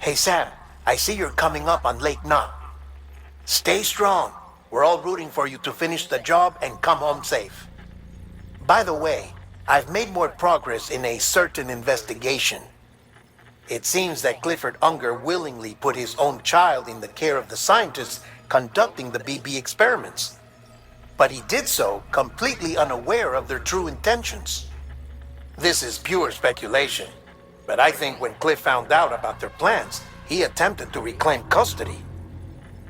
Hey Sam, I see you're coming up on Lake Knot. Stay strong. We're all rooting for you to finish the job and come home safe. By the way, I've made more progress in a certain investigation. It seems that Clifford Unger willingly put his own child in the care of the scientists conducting the BB experiments. But he did so completely unaware of their true intentions. This is pure speculation, but I think when Cliff found out about their plans, he attempted to reclaim custody.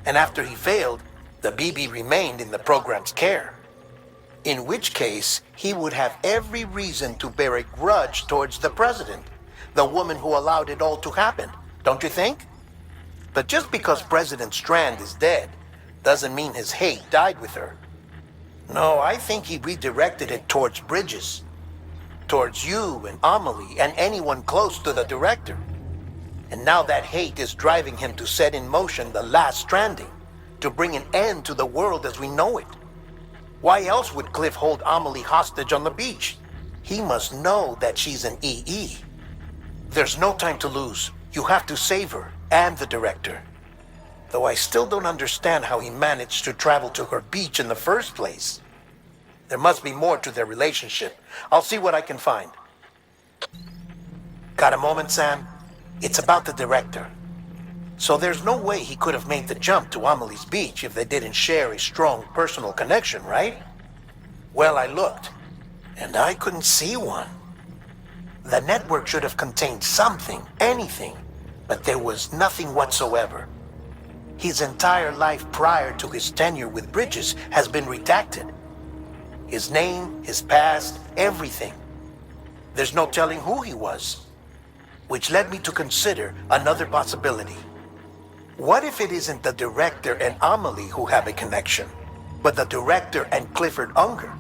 And after he failed, the BB remained in the program's care. In which case, he would have every reason to bear a grudge towards the president, the woman who allowed it all to happen, don't you think? But just because President Strand is dead, doesn't mean his hate died with her. No, I think he redirected it towards Bridges. Towards you and Amelie and anyone close to the director. And now that hate is driving him to set in motion the last stranding, to bring an end to the world as we know it. Why else would Cliff hold Amelie hostage on the beach? He must know that she's an EE. There's no time to lose. You have to save her and the director. Though I still don't understand how he managed to travel to her beach in the first place. There must be more to their relationship. I'll see what I can find. Got a moment, Sam? It's about the director. So there's no way he could have made the jump to Amelie's beach if they didn't share a strong personal connection, right? Well, I looked, and I couldn't see one. The network should have contained something, anything, but there was nothing whatsoever. His entire life prior to his tenure with Bridges has been redacted. His name, his past, everything. There's no telling who he was. Which led me to consider another possibility. What if it isn't the director and Amelie who have a connection, but the director and Clifford Unger?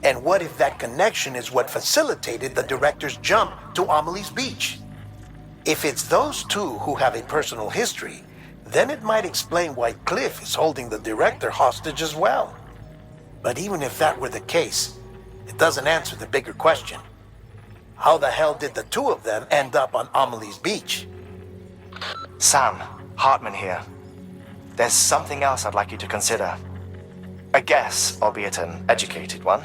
And what if that connection is what facilitated the director's jump to Amelie's beach? If it's those two who have a personal history, then it might explain why Cliff is holding the director hostage as well. But even if that were the case, it doesn't answer the bigger question. How the hell did the two of them end up on Amelie's beach? Sam, Hartman here. There's something else I'd like you to consider. A guess, albeit an educated one,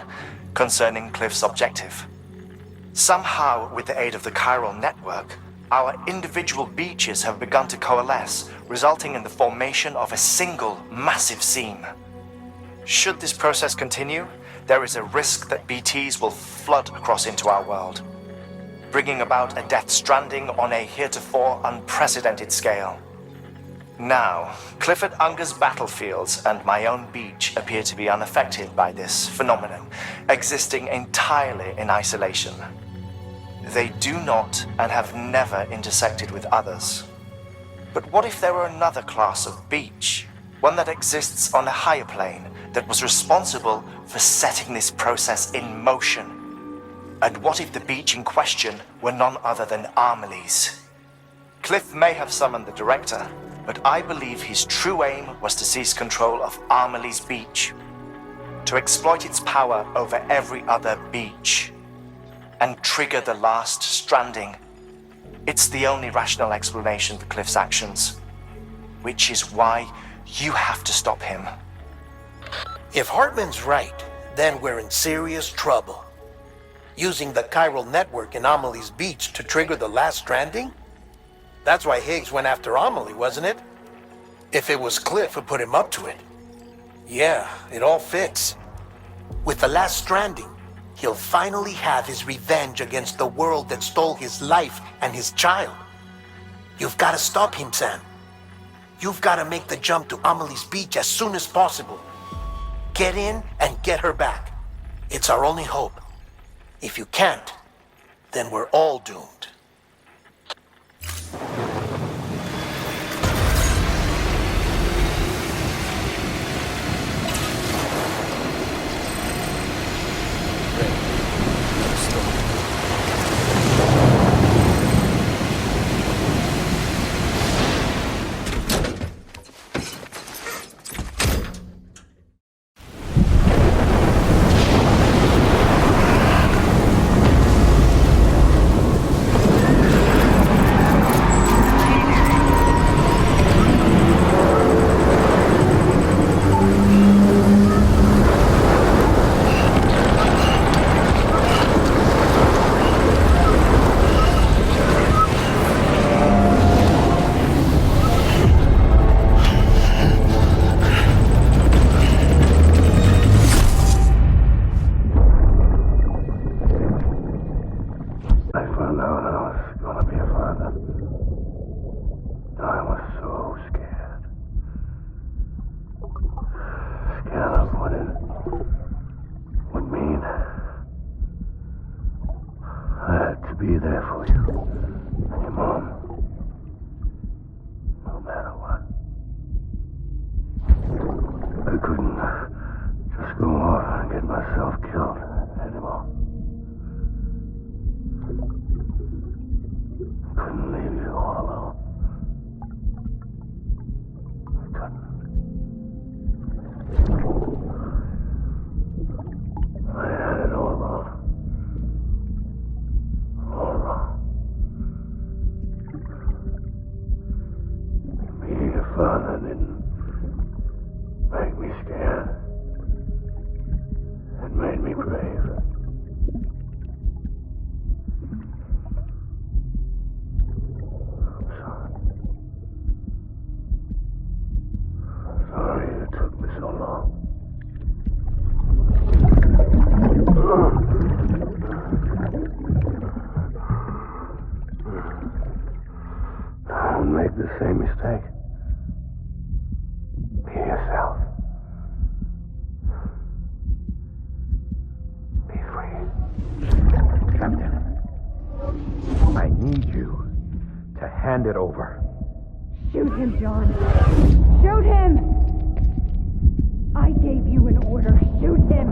concerning Cliff's objective. Somehow, with the aid of the chiral network, our individual beaches have begun to coalesce, resulting in the formation of a single massive seam. Should this process continue, there is a risk that BTs will flood across into our world, bringing about a death stranding on a heretofore unprecedented scale. Now, Clifford Unger's battlefields and my own beach appear to be unaffected by this phenomenon, existing entirely in isolation. They do not and have never intersected with others. But what if there were another class of beach, one that exists on a higher plane, that was responsible for setting this process in motion? And what if the beach in question were none other than Amelie's? Cliff may have summoned the director, but I believe his true aim was to seize control of Amelie's beach, to exploit its power over every other beach, and trigger the last stranding. It's the only rational explanation for Cliff's actions, which is why you have to stop him. If Hartman's right, then we're in serious trouble. Using the chiral network in Amelie's beach to trigger the last stranding? That's why Higgs went after Amelie, wasn't it? If it was Cliff who put him up to it. Yeah, it all fits. With the last stranding, he'll finally have his revenge against the world that stole his life and his child. You've got to stop him, Sam. You've got to make the jump to Amelie's beach as soon as possible. Get in and get her back. It's our only hope. If you can't, then we're all doomed. I found out I was gonna be a father. I was so scared. Scared of what it would mean. I had to be there for you and your mom. No matter what. I couldn't just go off and get myself killed anymore. Couldn't leave you all alone. I couldn't. I had it all wrong. All wrong. Being a father didn't make me scared. It made me brave. Sorry it took me so long. Don't make the same mistake. Be yourself. Be free. Captain, I need you to hand it over. Shoot him, John. Shoot him! I gave you an order. Shoot him!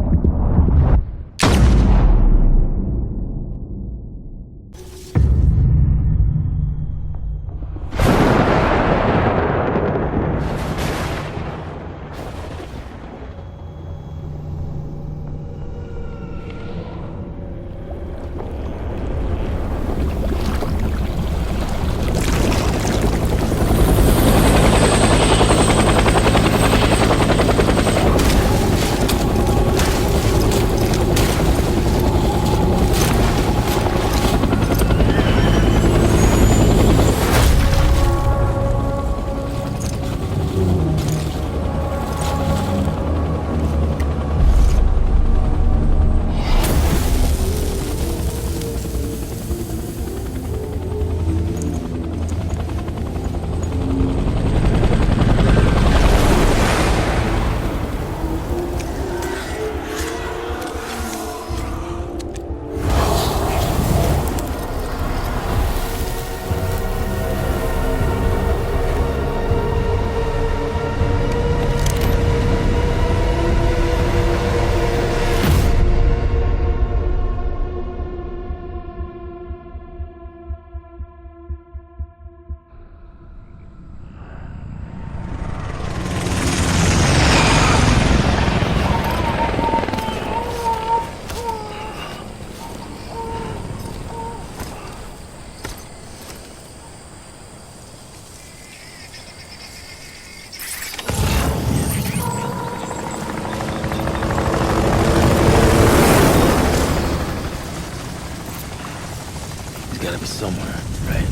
Gotta be somewhere, right?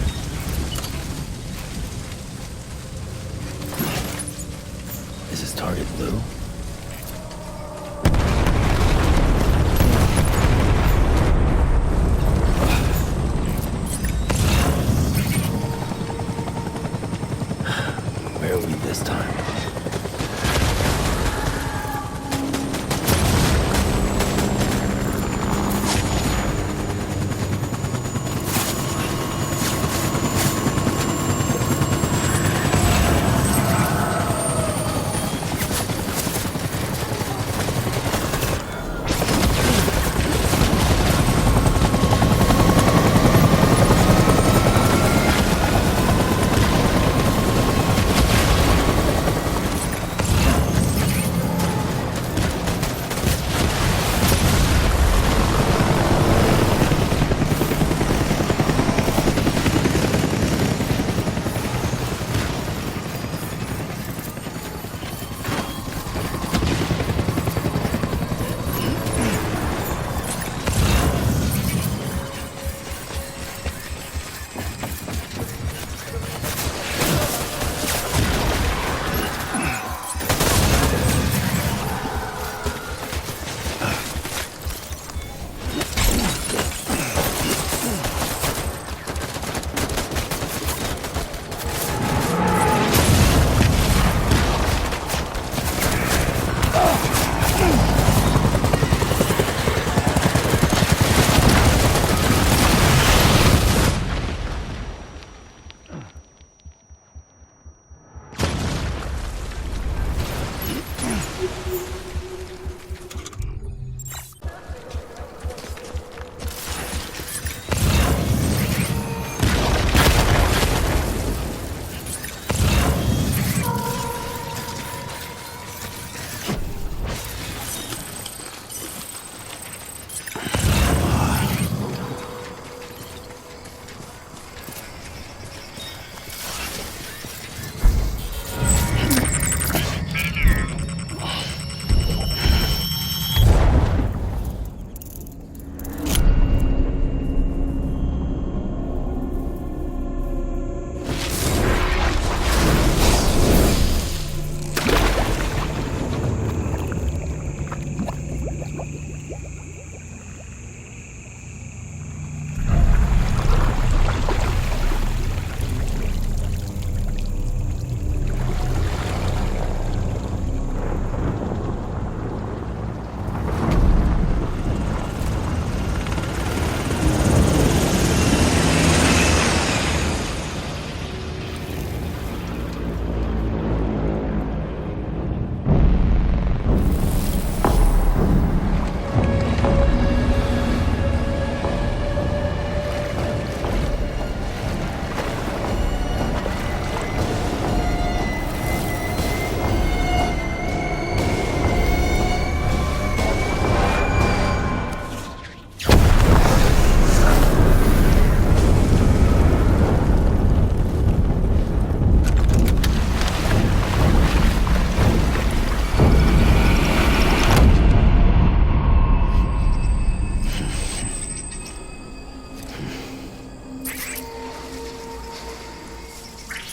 Is his target blue? Where are we this time?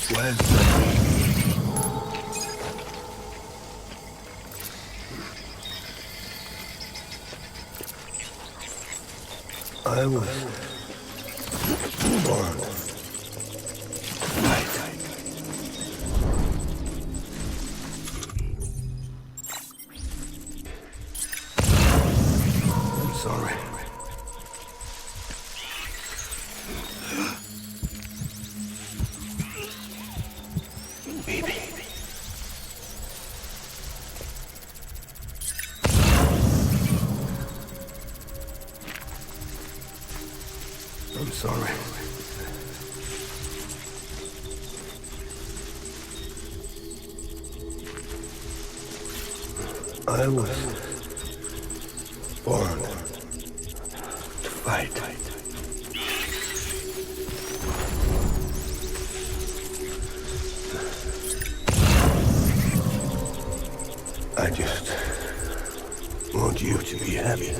Where's my baby? I was born right. I'm sorry. Baby. I'm sorry. I was born to fight. I just want you to be happy.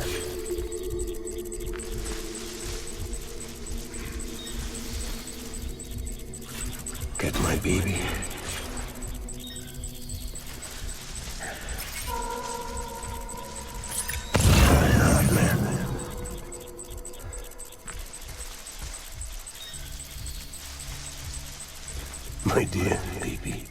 Get my baby. Die hard, man. My dear baby.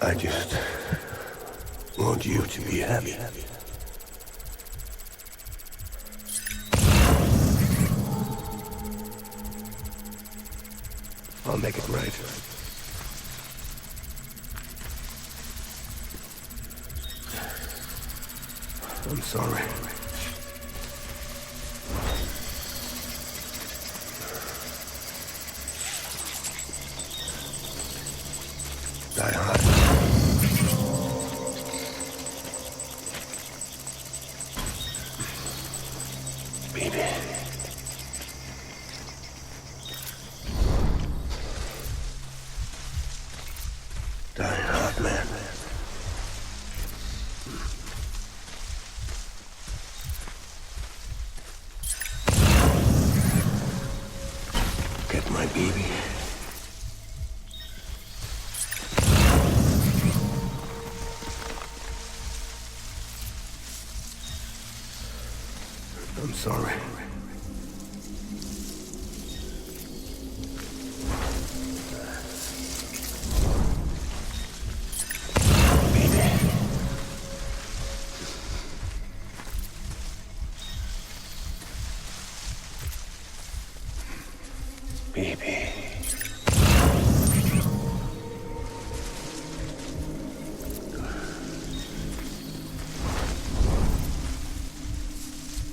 I just want you to be happy. I'll make it right. I'm sorry. Die hard. Baby. Die hard, man. Get my baby. I'm sorry. Baby.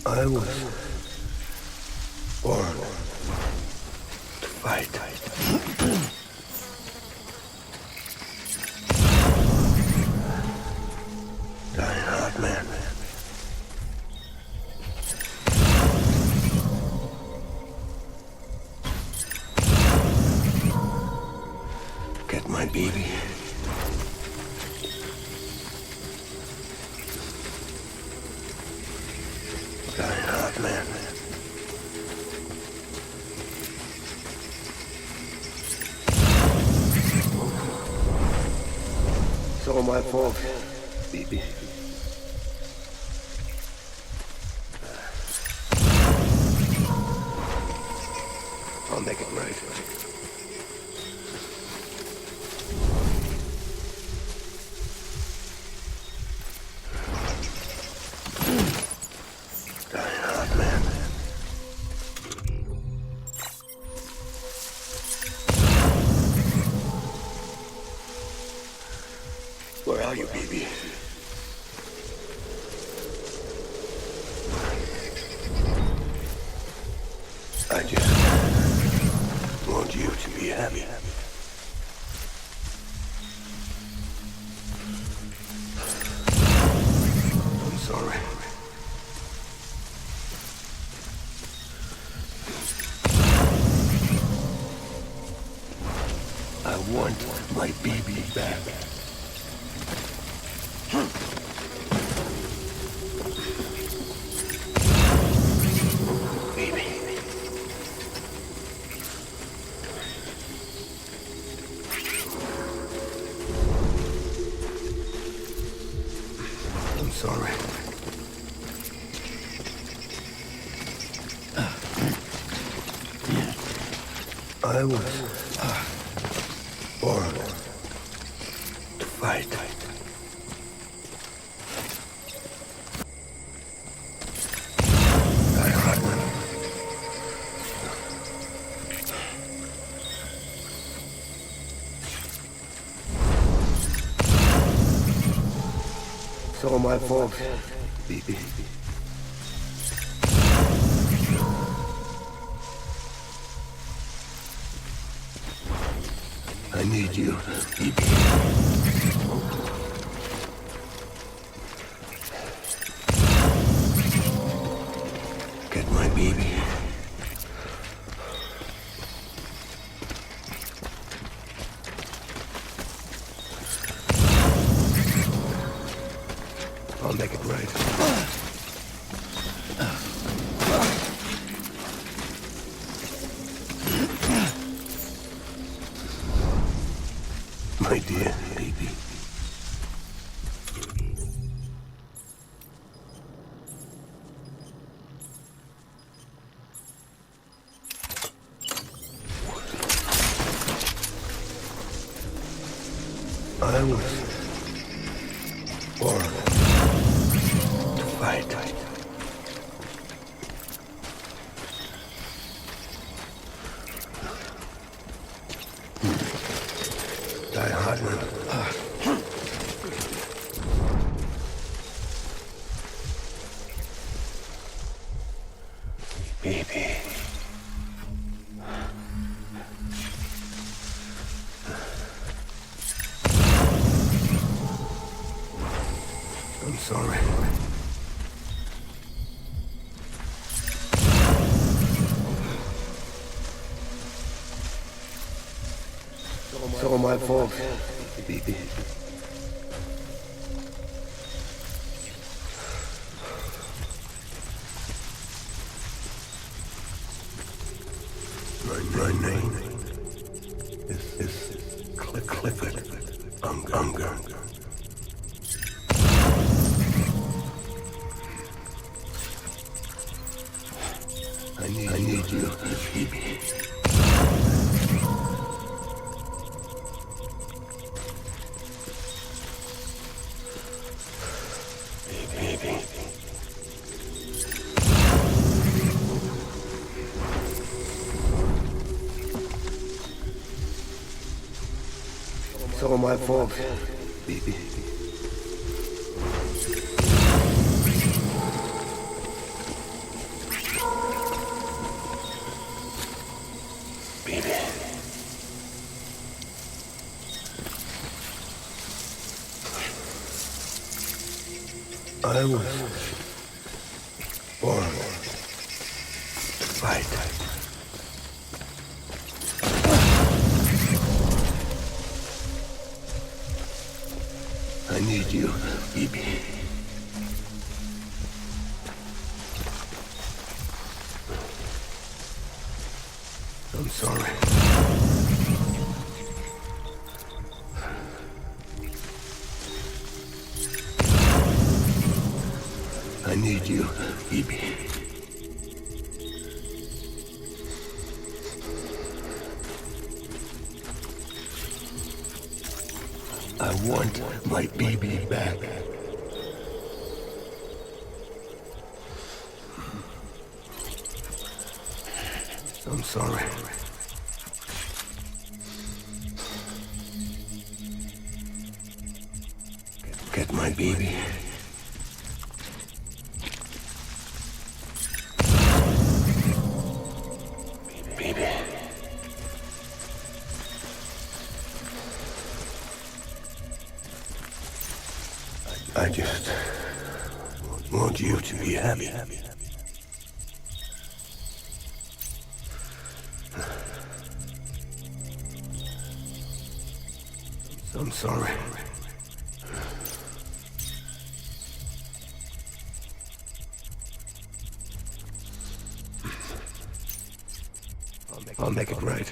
I was born to fight. Die hard, man. Get my baby. Die hard, man. It's all my fault, baby. I'll make it right. Die hard, man. Where are you, baby? I just want you to be happy. I'm sorry. I want my baby back. sorry. I was born to fight. It's all my fault, baby. I need you, baby. Get my baby. I'll make it right. My dear baby. I was born to fight. Die Hartman. Baby. I'm sorry. It's all my fault, baby. My name is Clifford Unger. I need you, baby. Baby. It's all my fault, baby. Baby. I was born to fight. I need you, baby. I'm sorry. I need you, baby. I want my baby back. I'm sorry. Get my baby. Baby. I just want you to be happy. I'm sorry. I'll make it right.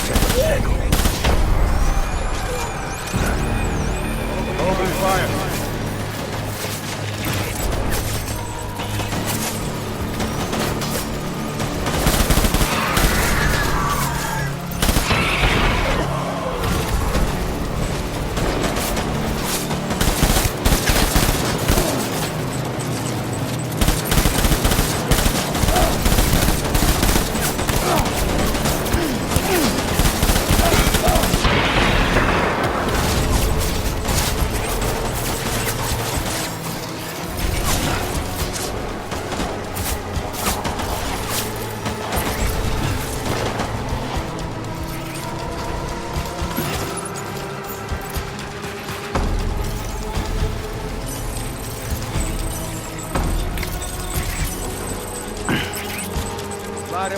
Check the angle.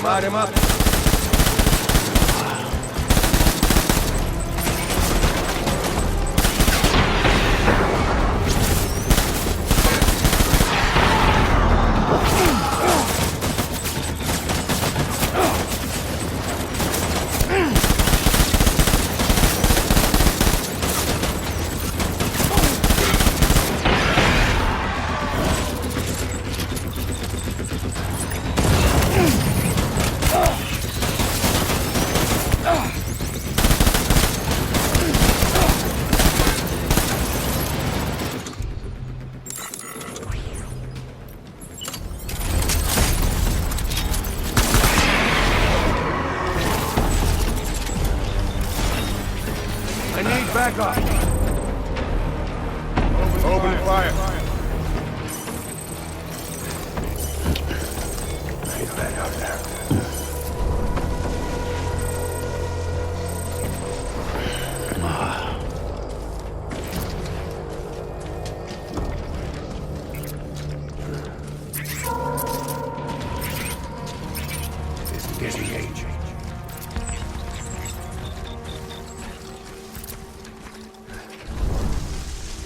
Light him up. I need backup. Open fire. He's back out there. Disengage.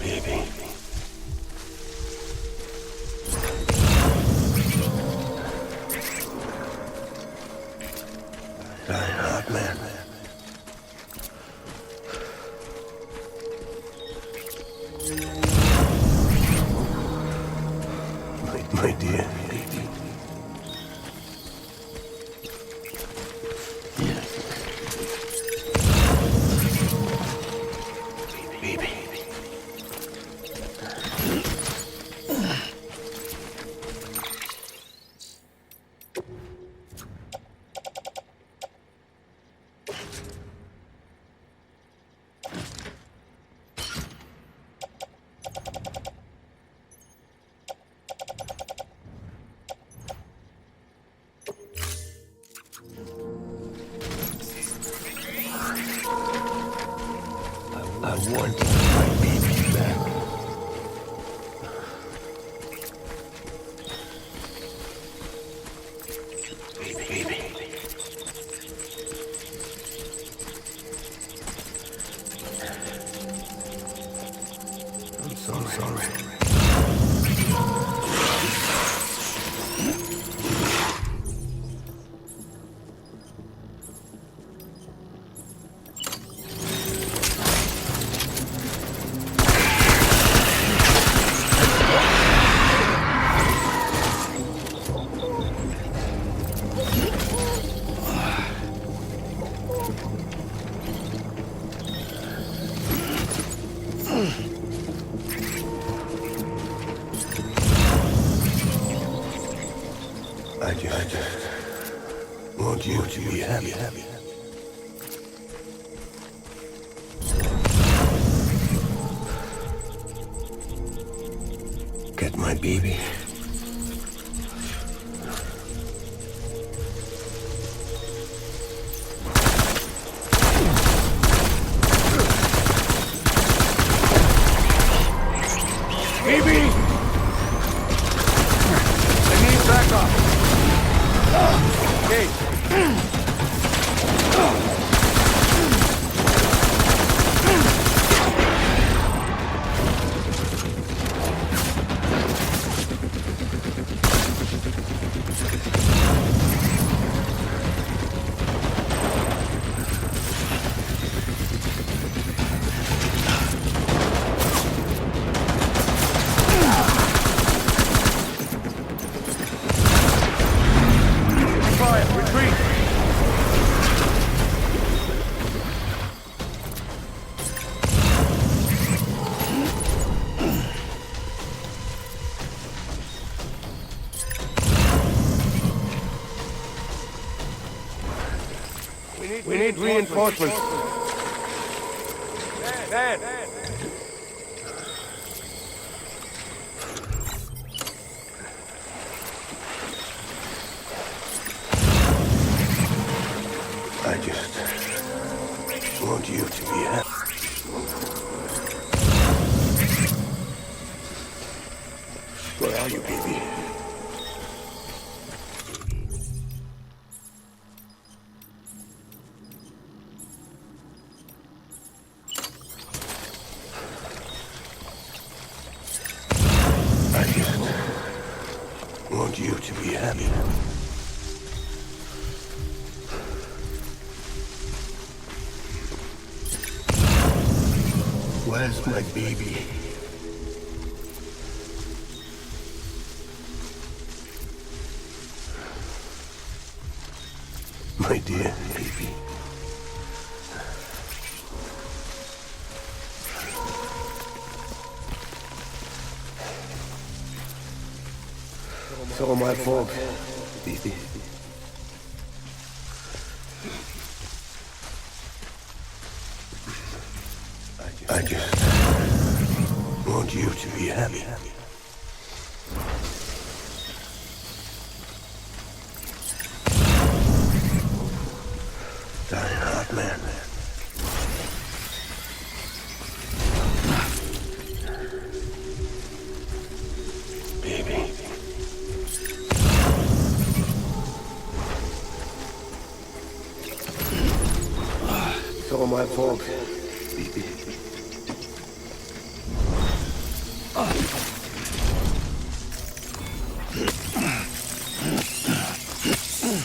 Baby. Dying hard, man. My dear baby. Baby. I want my baby back. Baby. I'm so sorry. I just want you to be happy. Get my baby. Baby! I need backup. Okay. Fire, retreat! We need reinforcements. Dad! I just want you to be happy. Where are you, baby? to be happy. Where's my baby? My dear baby. It's all my fault, Baby. I just want you to be happy. Die hard, man. Baby. it's all my fault. Baby.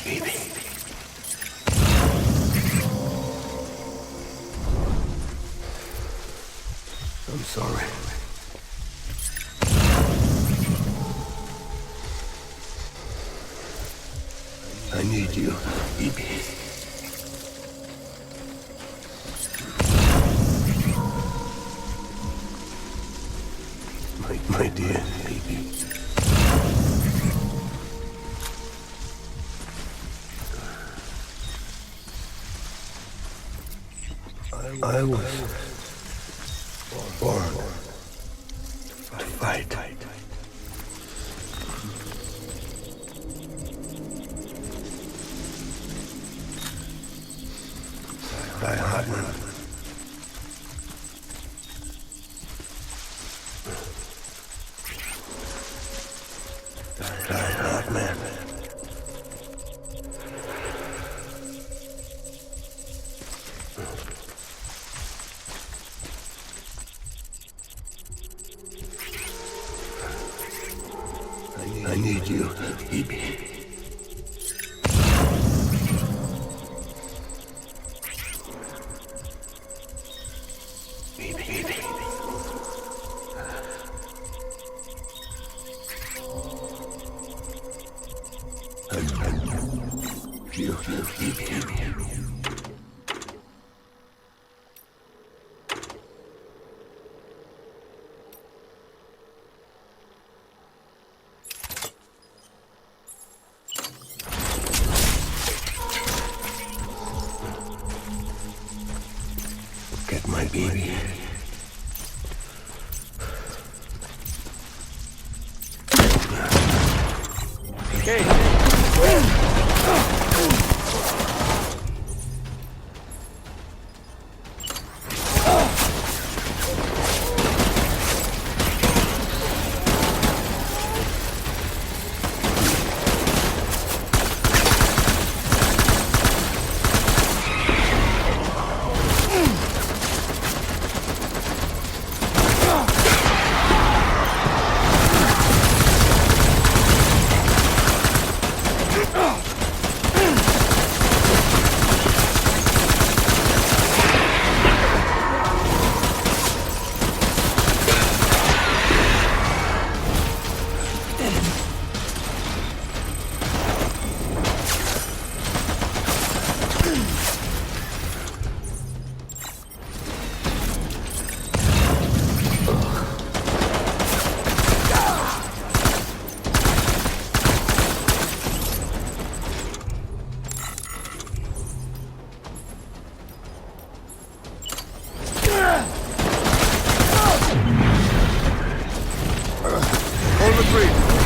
Baby. I'm sorry. I need you, baby. My dear baby. I was born to fight. Die hard, man. Die hard, man. I need you, baby. Baby. You, baby. Get my baby.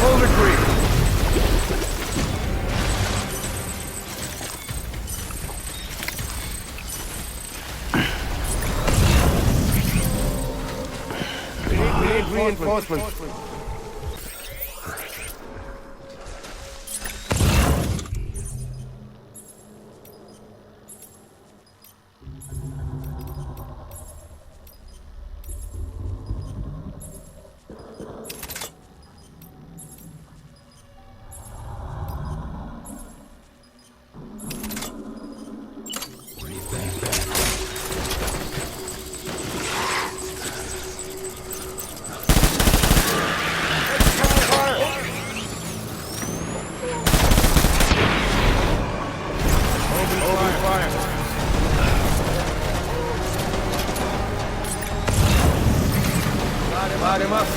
Hold the creek. We need reinforcements. Light him up.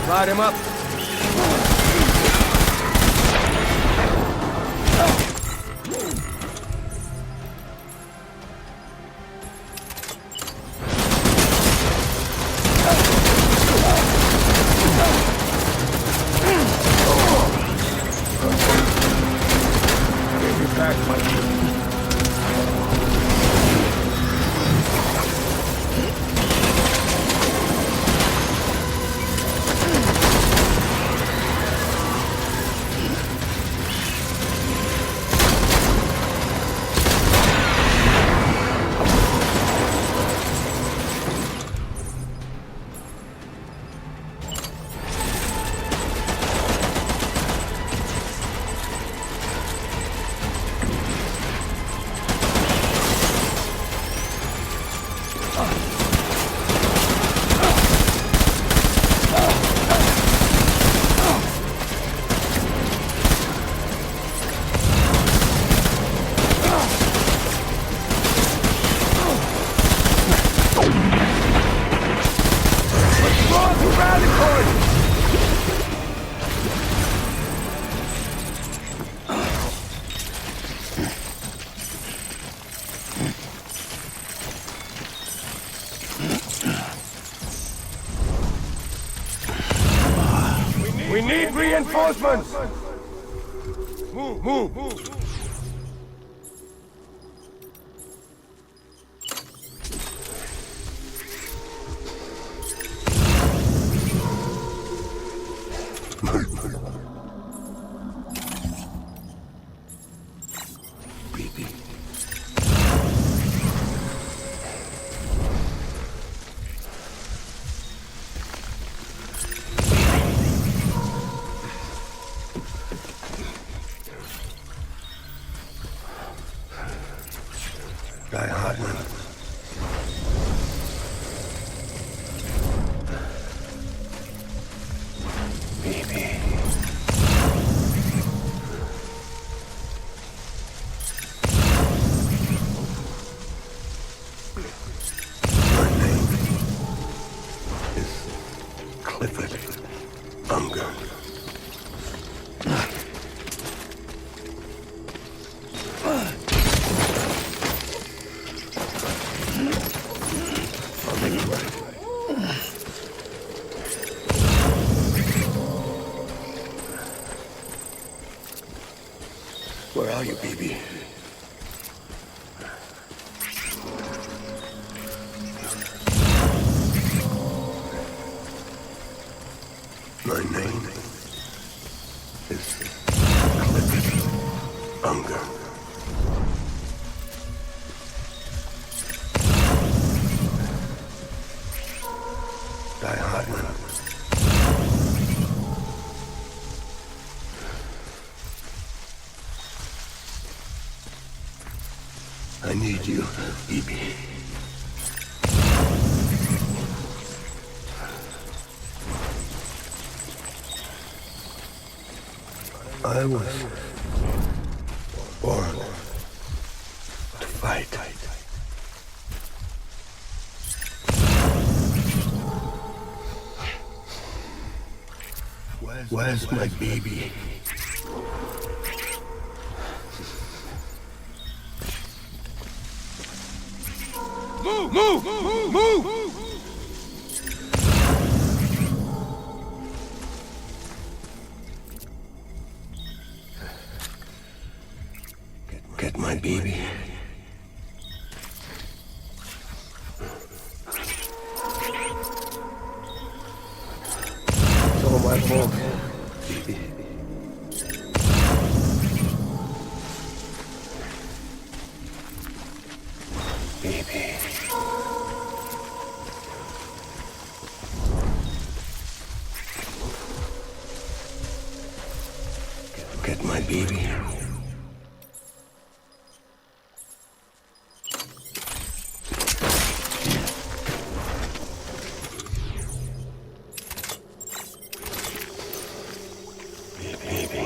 Light him up. We need reinforcements! Move! Guy Hartman. Baby. My name is Clifford Unger. Where are you, baby? My name is Clifford Unger. Guy Hartman. I need you, Evie. I was born to fight. Where's my baby? Get my baby. It's all my fault. Baby. Get my baby. Baby.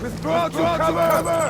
Withdraw to cover!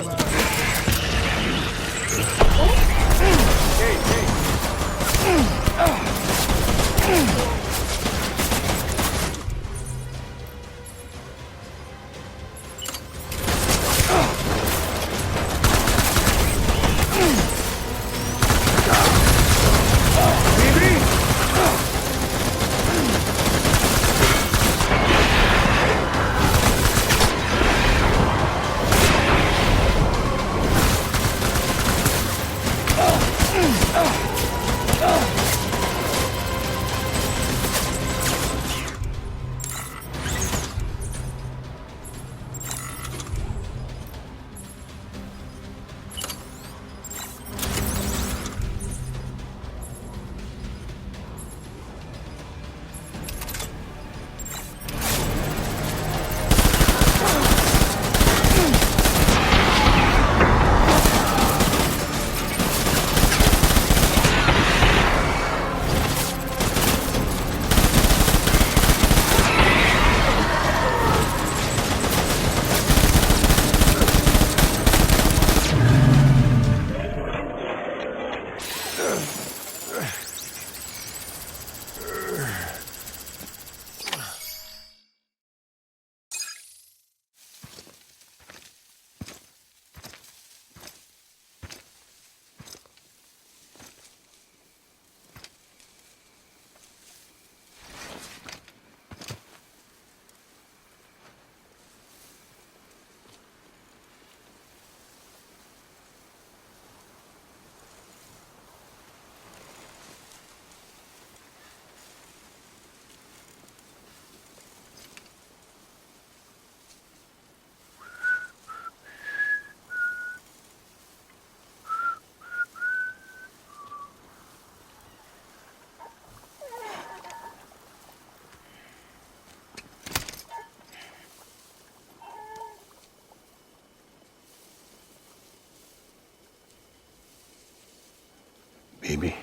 Baby.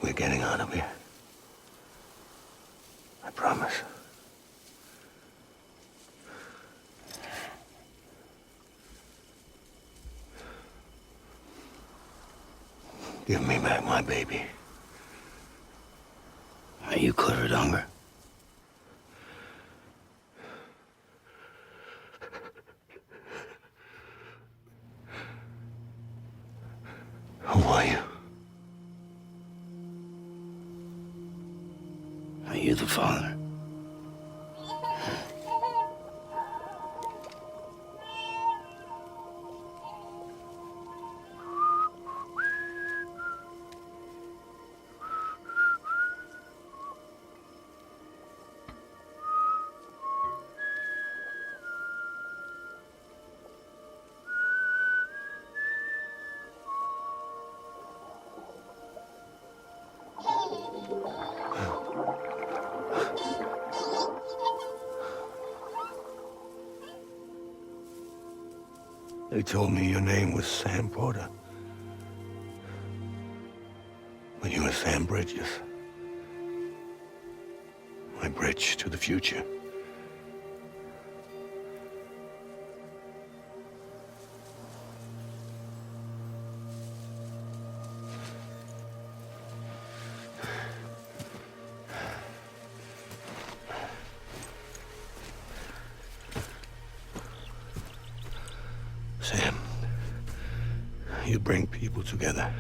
We're getting out of here. I promise. Give me back my baby. Are you Clifford Unger? Who are you? Are you the father? They told me your name was Sam Porter. But you were Sam Bridges. My bridge to the future. You bring people together.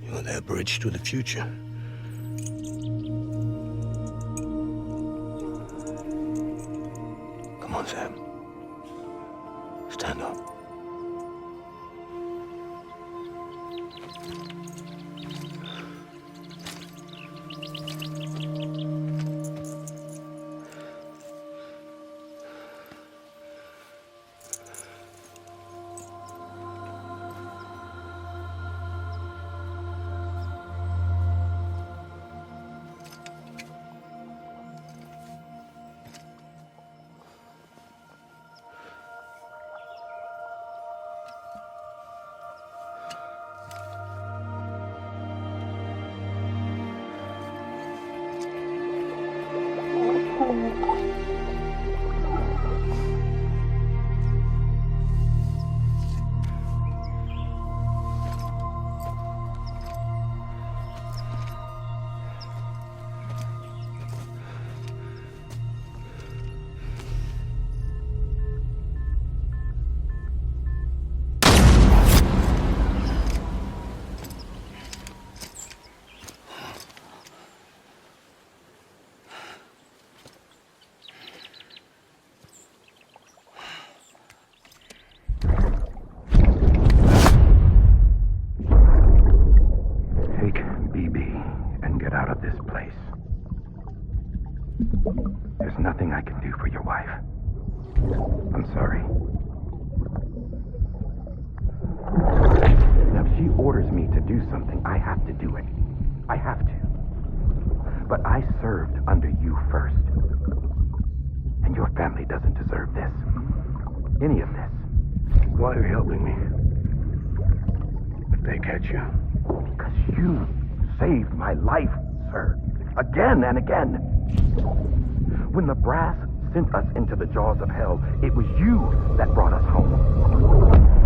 You're that bridge to the future. Come on, Sam. Stand up. There's nothing I can do for your wife. I'm sorry. Now, if she orders me to do something, I have to do it. I have to. But I served under you first. And your family doesn't deserve this. Any of this. Why are you helping me? If they catch you. Because you saved my life, sir. Again and again. When the brass sent us into the jaws of hell, it was you that brought us home.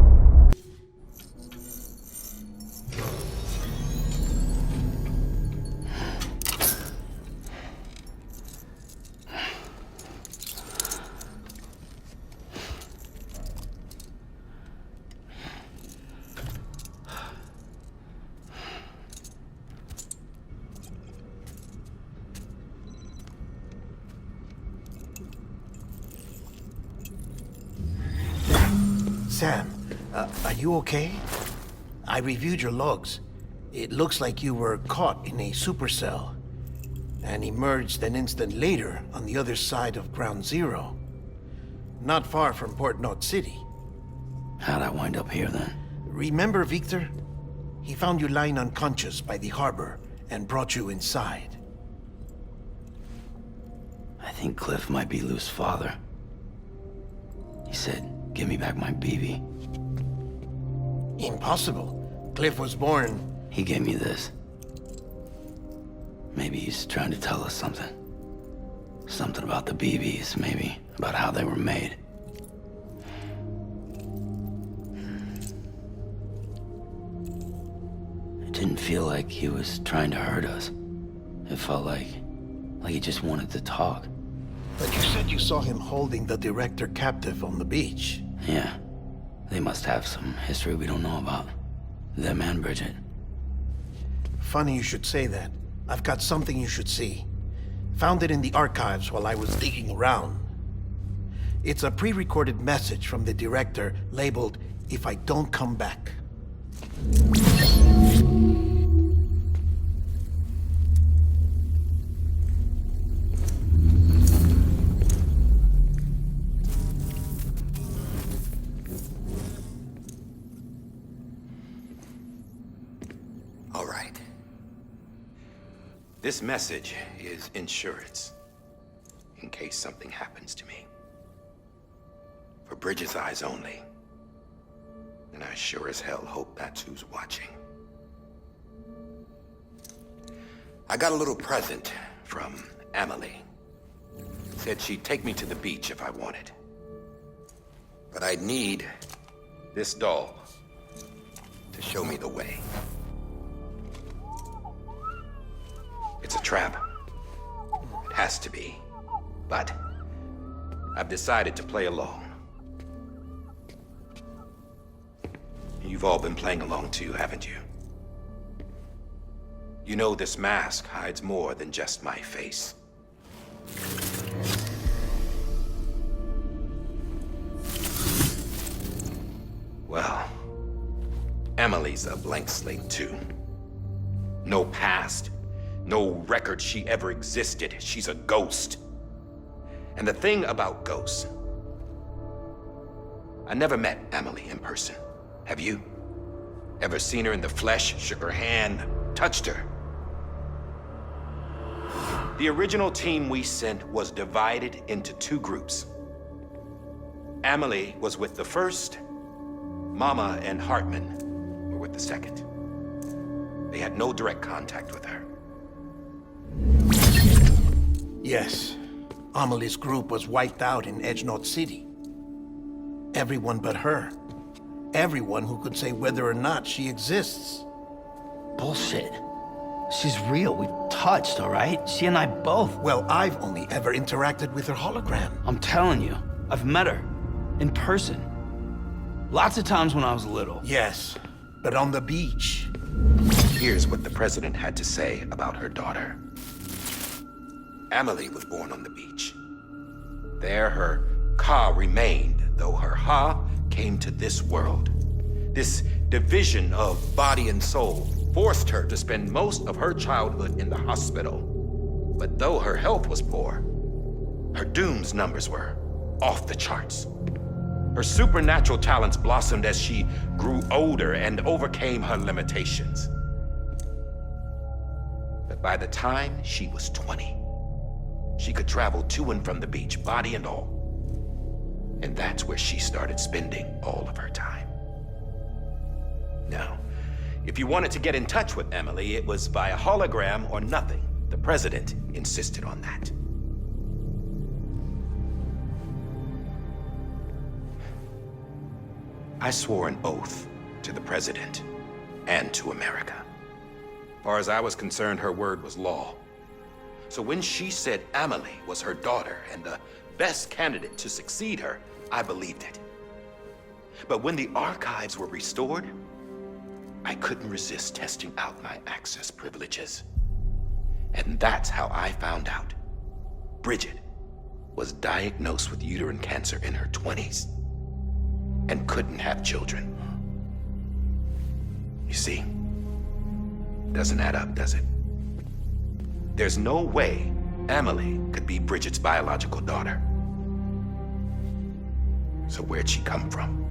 Sam, are you okay? I reviewed your logs. It looks like you were caught in a supercell and emerged an instant later on the other side of Ground Zero. Not far from Port Knot City. How'd I wind up here then? Remember Victor? He found you lying unconscious by the harbor and brought you inside. I think Cliff might be Lou's father. He said, "Give me back my BB." Impossible. Cliff was born... He gave me this. Maybe he's trying to tell us something. Something about the BBs, maybe. About how they were made. It didn't feel like he was trying to hurt us. It felt like he just wanted to talk. But you said you saw him holding the director captive on the beach. Yeah. They must have some history we don't know about. Them and Bridget. Funny you should say that. I've got something you should see. Found it in the archives while I was digging around. It's a pre-recorded message from the director labeled, "If I don't come back." All right. This message is insurance, in case something happens to me. For Bridget's eyes only. And I sure as hell hope that's who's watching. I got a little present from Emily. Said she'd take me to the beach if I wanted. But I'd need this doll to show me the way. It's a trap. It has to be. But I've decided to play along. You've all been playing along too, haven't you? You know this mask hides more than just my face. Well, Emily's a blank slate too. No past, no record she ever existed. She's a ghost. And the thing about ghosts, I never met Emily in person. Have you? Ever seen her in the flesh, shook her hand, touched her? The original team we sent was divided into two groups. Emily was with the first, Mama and Hartman were with the second. They had no direct contact with her. Yes. Amelie's group was wiped out in Edgenorth City. Everyone but her. Everyone who could say whether or not she exists. Bullshit. She's real. We've touched, all right? She and I both. Well, I've only ever interacted with her hologram. I'm telling you, I've met her. In person. Lots of times when I was little. Yes, but on the beach. Here's what the president had to say about her daughter. Emily was born on the beach. There her Ka remained, though her Ha came to this world. This division of body and soul forced her to spend most of her childhood in the hospital. But though her health was poor, her Doom's numbers were off the charts. Her supernatural talents blossomed as she grew older and overcame her limitations. But by the time she was 20, she could travel to and from the beach, body and all. And that's where she started spending all of her time. Now, if you wanted to get in touch with Emily, it was via hologram or nothing. The president insisted on that. I swore an oath to the president and to America. As far as I was concerned, her word was law. So when she said Emily was her daughter and the best candidate to succeed her, I believed it. But when the archives were restored, I couldn't resist testing out my access privileges. And that's how I found out. Bridget was diagnosed with uterine cancer in her 20s and couldn't have children. You see, doesn't add up, does it? There's no way Emily could be Bridget's biological daughter. So where'd she come from?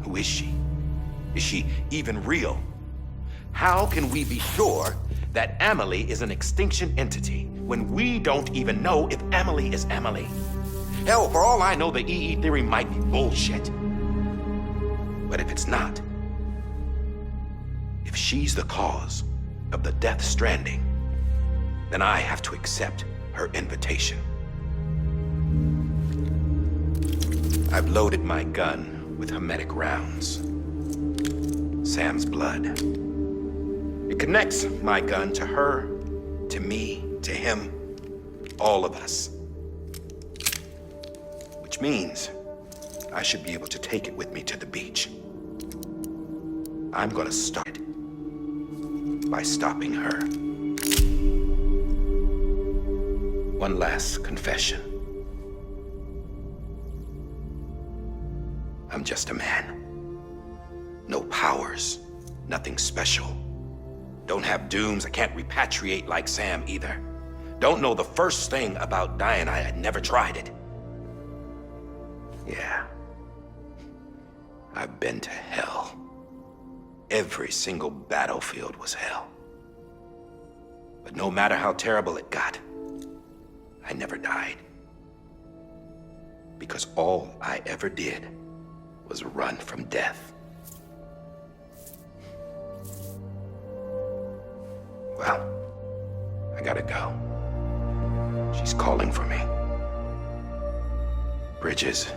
Who is she? Is she even real? How can we be sure that Emily is an extinction entity when we don't even know if Emily is Emily? Hell, for all I know, the EE theory might be bullshit. But if it's not, if she's the cause of the death stranding, then I have to accept her invitation. I've loaded my gun with hermetic rounds. Sam's blood. It connects my gun to her, to me, to him, all of us. Which means I should be able to take it with me to the beach. I'm gonna start by stopping her. One last confession. I'm just a man. No powers, nothing special. Don't have dooms, I can't repatriate like Sam either. Don't know the first thing about dying, I had never tried it. Yeah. I've been to hell. Every single battlefield was hell. But no matter how terrible it got, I never died. Because all I ever did was run from death. Well, I gotta go. She's calling for me. Bridges,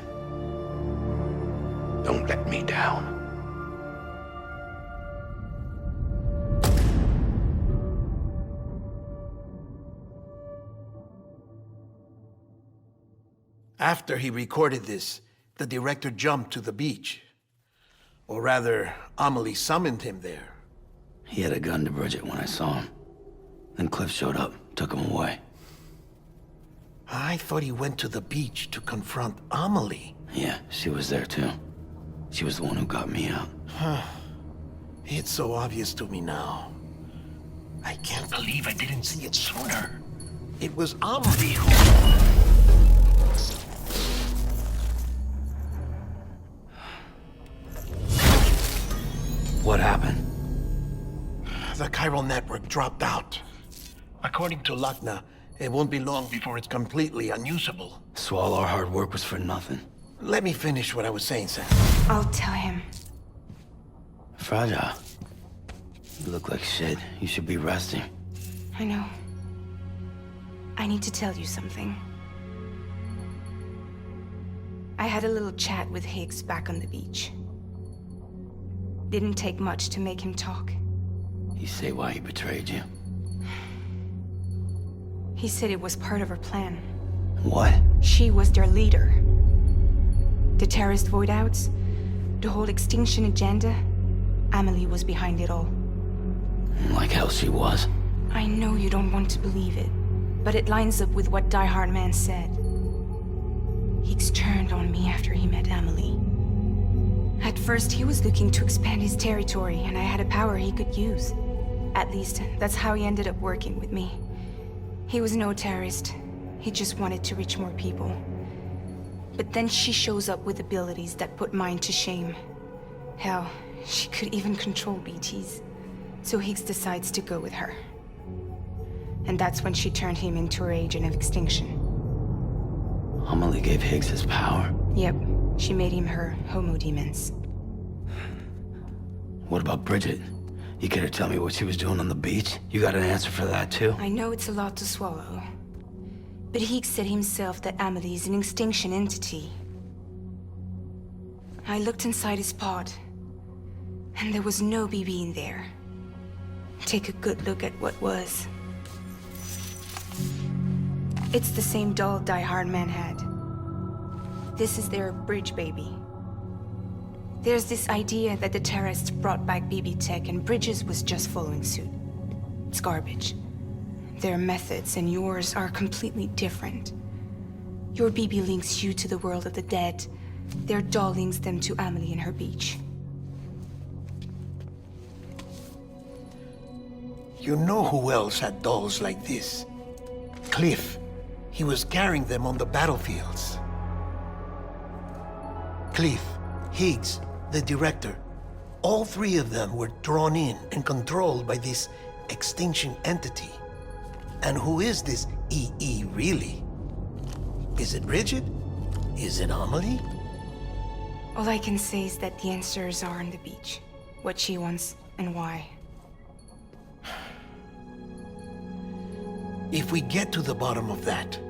don't let me down. After he recorded this, the director jumped to the beach. Or rather, Amelie summoned him there. He had a gun to Bridget when I saw him. Then Cliff showed up, took him away. I thought he went to the beach to confront Amelie. Yeah, she was there too. She was the one who got me out. It's so obvious to me now. I can't believe I didn't see it sooner. It was Amelie who... What happened? The chiral network dropped out. According to Lachna, it won't be long before it's completely unusable. So all our hard work was for nothing. Let me finish what I was saying, Sam. I'll tell him. Fragile. You look like shit. You should be resting. I know. I need to tell you something. I had a little chat with Higgs back on the beach. Didn't take much to make him talk. You say why he betrayed you? He said it was part of her plan. What? She was their leader. The terrorist void-outs, the whole extinction agenda, Amelie was behind it all. Like hell she was. I know you don't want to believe it, but it lines up with what Die Hard Man said. Higgs turned on me after he met Amelie. At first, he was looking to expand his territory, and I had a power he could use. At least, that's how he ended up working with me. He was no terrorist. He just wanted to reach more people. But then she shows up with abilities that put mine to shame. Hell, she could even control BTs. So Higgs decides to go with her. And that's when she turned him into her agent of extinction. Amelie gave Higgs his power. Yep, she made him her homo demons. What about Bridget? You care to tell me what she was doing on the beach? You got an answer for that too? I know it's a lot to swallow. But Higgs said himself that Amelie is an extinction entity. I looked inside his pod, and there was no BB in there. Take a good look at what was. It's the same doll Die Hard Man had. This is their bridge baby. There's this idea that the terrorists brought back BB tech and Bridges was just following suit. It's garbage. Their methods and yours are completely different. Your BB links you to the world of the dead. Their doll links them to Amelie and her beach. You know who else had dolls like this? Cliff. He was carrying them on the battlefields. Cliff, Higgs, the director. All three of them were drawn in and controlled by this extinction entity. And who is this EE really? Is it Bridget? Is it Amelie? All I can say is that the answers are on the beach. What she wants and why. If we get to the bottom of that,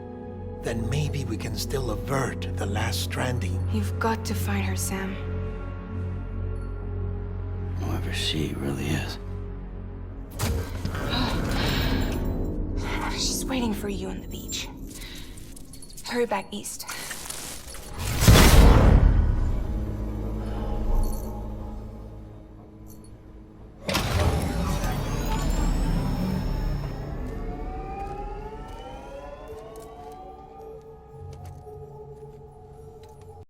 then maybe we can still avert the last stranding. You've got to find her, Sam. Whoever she really is. She's waiting for you on the beach. Hurry back east.